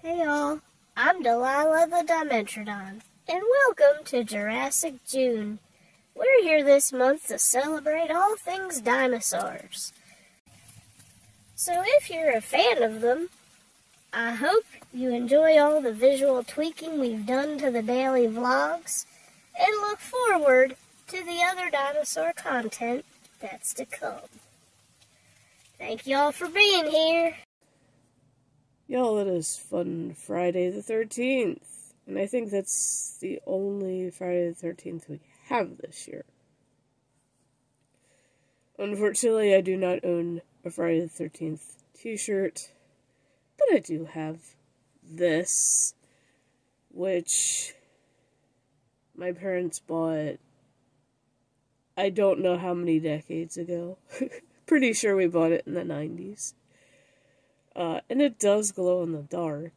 Hey all, I'm Delilah the Dimetrodon, and welcome to Jurassic June. We're here this month to celebrate all things dinosaurs. So if you're a fan of them, I hope you enjoy all the visual tweaking we've done to the daily vlogs, and look forward to the other dinosaur content that's to come. Thank y'all for being here. Y'all, it is fun Friday the 13th, and I think that's the only Friday the 13th we have this year. Unfortunately, I do not own a Friday the 13th t-shirt, but I do have this, which my parents bought, I don't know how many decades ago. Pretty sure we bought it in the 90s. And it does glow in the dark.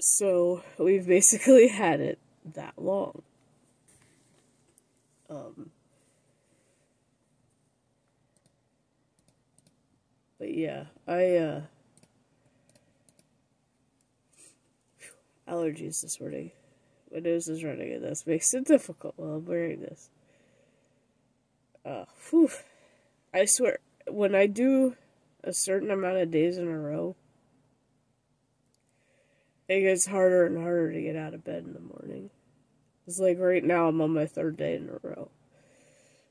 So, we've basically had it that long. But yeah, allergies this morning. My nose is running and this makes it difficult while I'm wearing this. I swear, when I do a certain amount of days in a row, it gets harder and harder to get out of bed in the morning. It's like right now I'm on my third day in a row.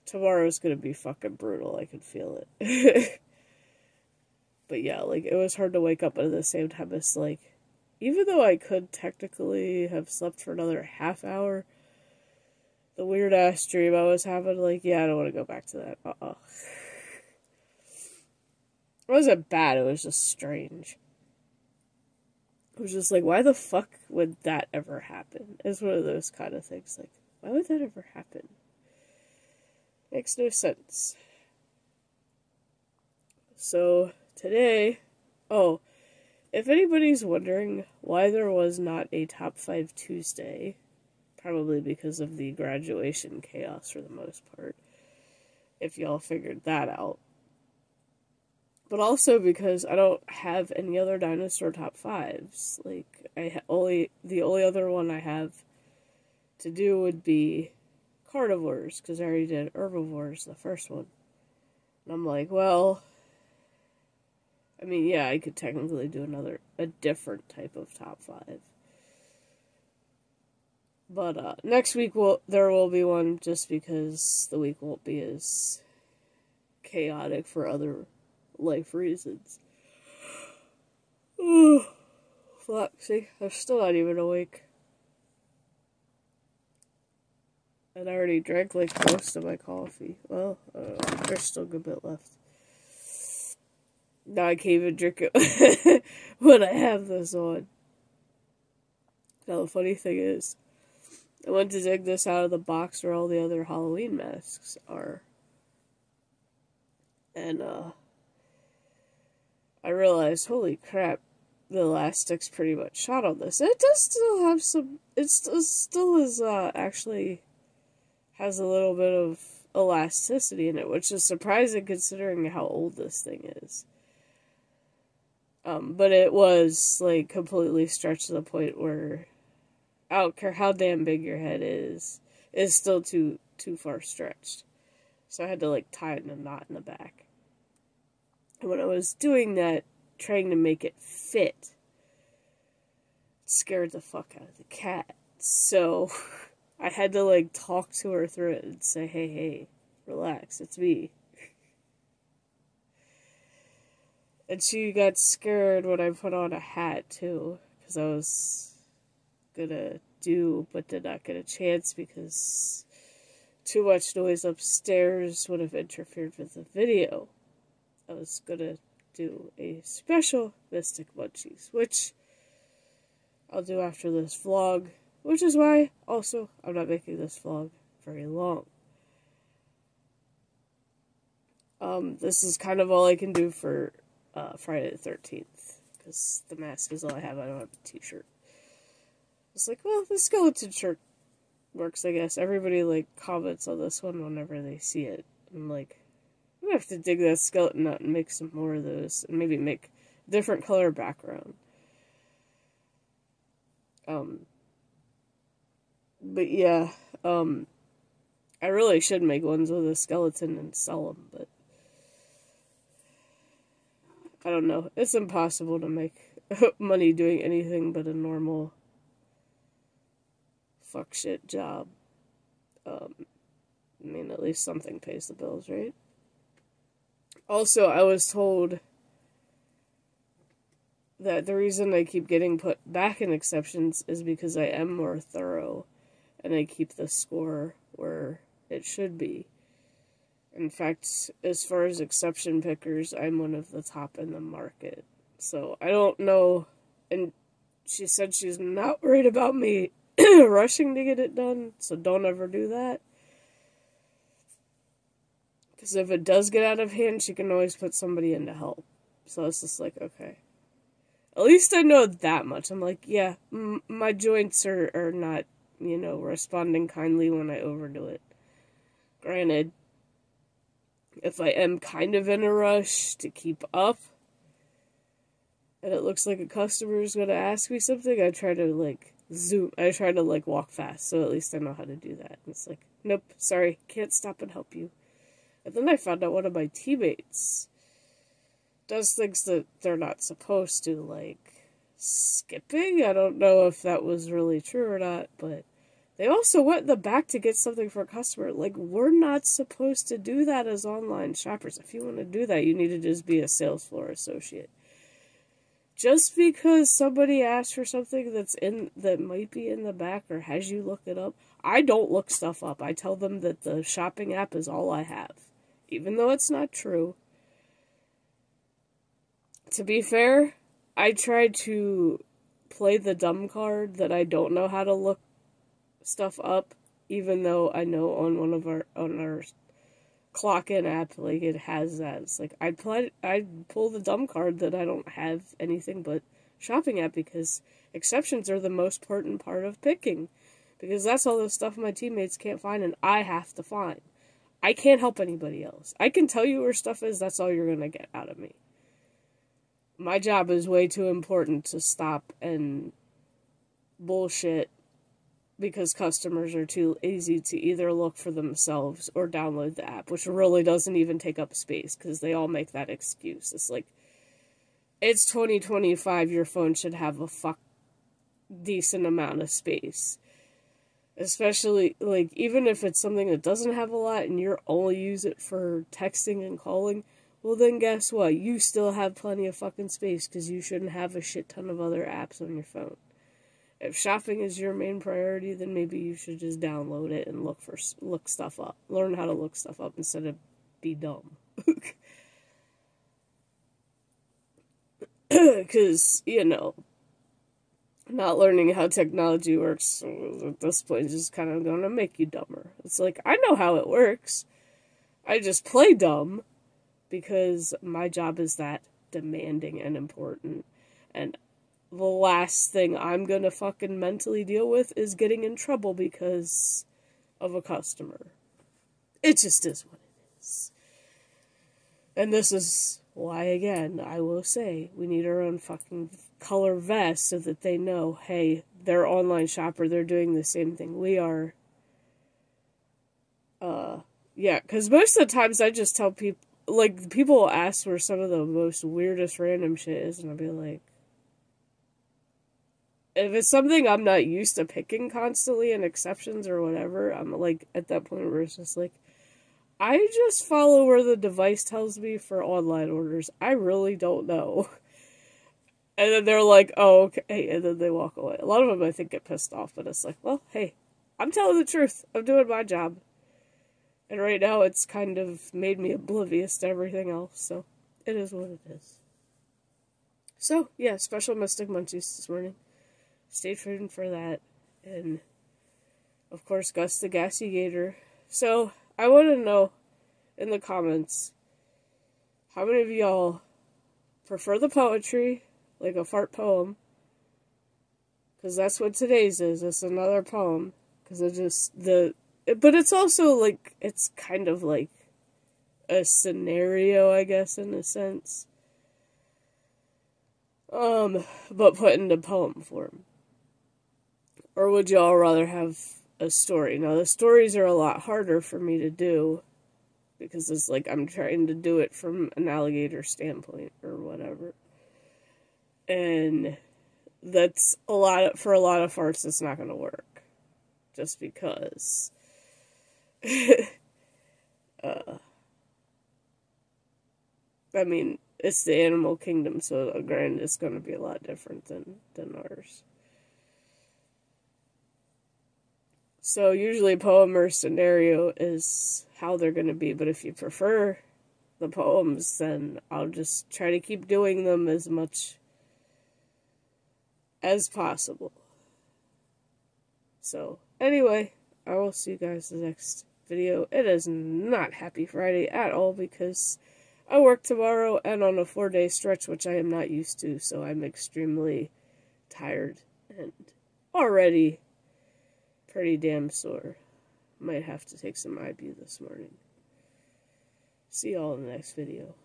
Tomorrow's gonna be fucking brutal, I can feel it. But yeah, like, it was hard to wake up, but at the same time it's like, even though I could technically have slept for another half hour, the weird ass dream I was having, like, yeah, I don't want to go back to that. It wasn't bad, it was just strange. It was just like, why the fuck would that ever happen? It's one of those kind of things, like, why would that ever happen? Makes no sense. So, today, if anybody's wondering why there was not a Top 5 Tuesday, probably because of the graduation chaos for the most part, if y'all figured that out. But also because I don't have any other dinosaur top 5s. Like, the only other one I have to do would be carnivores, because I already did herbivores, the first one. And I'm like, well, I mean, yeah, I could technically do a different type of top 5. But next week there will be one, just because the week won't be as chaotic for other life reasons. Fuck, see, I'm still not even awake. And I already drank, like, most of my coffee. Well, there's still a good bit left. Now I can't even drink it when I have this on. Now, the funny thing is, I went to dig this out of the box where all the other Halloween masks are. And, I realized, holy crap, the elastic's pretty much shot on this. It does still have some, it still is, actually has a little bit of elasticity in it, which is surprising considering how old this thing is. But it was, like, completely stretched to the point where, I don't care how damn big your head is, it's still too far stretched. So I had to, like, tie it in a knot in the back. And when I was doing that, trying to make it fit, it scared the fuck out of the cat. So, I had to, like, talk to her through it and say, hey, relax, it's me. And she got scared when I put on a hat, too, because I was gonna do, but did not get a chance because too much noise upstairs would have interfered with the video. I was gonna do a special Mystic Munchies, which I'll do after this vlog, which is why, also, I'm not making this vlog very long. This is kind of all I can do for Friday the 13th, because the mask is all I have. I don't have a t-shirt. It's like, well, the skeleton shirt works, I guess. Everybody, like, comments on this one whenever they see it. I'm like, gonna have to dig that skeleton out and make some more of those, and maybe make a different color background. But yeah, I really should make ones with a skeleton and sell them, but I don't know. It's impossible to make money doing anything but a normal fuck shit job. I mean, at least something pays the bills, right? Also, I was told that the reason I keep getting put back in exceptions is because I am more thorough and I keep the score where it should be. In fact, as far as exception pickers, I'm one of the top in the market. So I don't know, and she said she's not worried about me rushing to get it done, so don't ever do that. Because if it does get out of hand, she can always put somebody in to help. So it's just like, okay. At least I know that much. I'm like, yeah, my joints are not, responding kindly when I overdo it. Granted, if I am kind of in a rush to keep up, and it looks like a customer is going to ask me something, I try to, walk fast, so at least I know how to do that. And it's like, nope, sorry, can't stop and help you. And then I found out one of my teammates does things that they're not supposed to, like skipping. I don't know if that was really true or not, but they also went in the back to get something for a customer. Like, we're not supposed to do that as online shoppers. If you want to do that, you need to just be a sales floor associate. Just because somebody asks for something that might be in the back or has you look it up, I don't look stuff up. I tell them that the shopping app is all I have, even though it's not true. To be fair, I try to play the dumb card that I don't know how to look stuff up, even though I know on our clock-in app, like, it has that. It's like, I pull the dumb card that I don't have anything but shopping app, because exceptions are the most important part of picking, because that's all the stuff my teammates can't find and I have to find. I can't help anybody else. I can tell you where stuff is, that's all you're gonna get out of me. My job is way too important to stop and bullshit because customers are too lazy to either look for themselves or download the app, which really doesn't even take up space because they all make that excuse. It's like, it's 2025, your phone should have a decent amount of space. Especially, like, even if it's something that doesn't have a lot and you're only use it for texting and calling, well then guess what? You still have plenty of fucking space because you shouldn't have a shit ton of other apps on your phone. If shopping is your main priority, then maybe you should just download it and look stuff up. Learn how to look stuff up instead of be dumb. Because, not learning how technology works at this point is just kind of going to make you dumber. It's like, I know how it works. I just play dumb because my job is that demanding and important. And the last thing I'm gonna fucking mentally deal with is getting in trouble because of a customer. It just is what it is. And this is why, again, I will say, we need our own fucking color vest so that they know, hey, they're an online shopper, they're doing the same thing we are. Yeah, because most of the times I just tell people, like, people will ask where some of the most weirdest random shit is, and I'll be like, if it's something I'm not used to picking constantly and exceptions or whatever, I'm, like, at that point where it's just like, I just follow where the device tells me for online orders. I really don't know. And then they're like, oh, okay, and then they walk away. A lot of them, I think, get pissed off, but it's like, well, hey, I'm telling the truth. I'm doing my job. And right now, it's kind of made me oblivious to everything else, so it is what it is. So, yeah, special Mystic Munchies this morning. Stay tuned for that. And, of course, Gus the Gassy Gator. So, I want to know in the comments, how many of y'all prefer the poetry, like a fart poem? Because that's what today's is. It's another poem. Because it just, but it's also, like, it's kind of like a scenario, I guess, in a sense. But put into poem form. Or would y'all rather have a story? Now, the stories are a lot harder for me to do, because it's like I'm trying to do it from an alligator standpoint, or whatever. And that's for a lot of farts, it's not going to work. Just because. I mean, it's the animal kingdom, so granted, it's going to be a lot different than ours. So usually poem or scenario is how they're going to be, but if you prefer the poems, then I'll just try to keep doing them as much as possible. So, anyway, I will see you guys in the next video. It is not Happy Friday at all, because I work tomorrow and on a 4-day stretch, which I am not used to, so I'm extremely tired and already pretty damn sore. Might have to take some Ibu this morning. See y'all in the next video.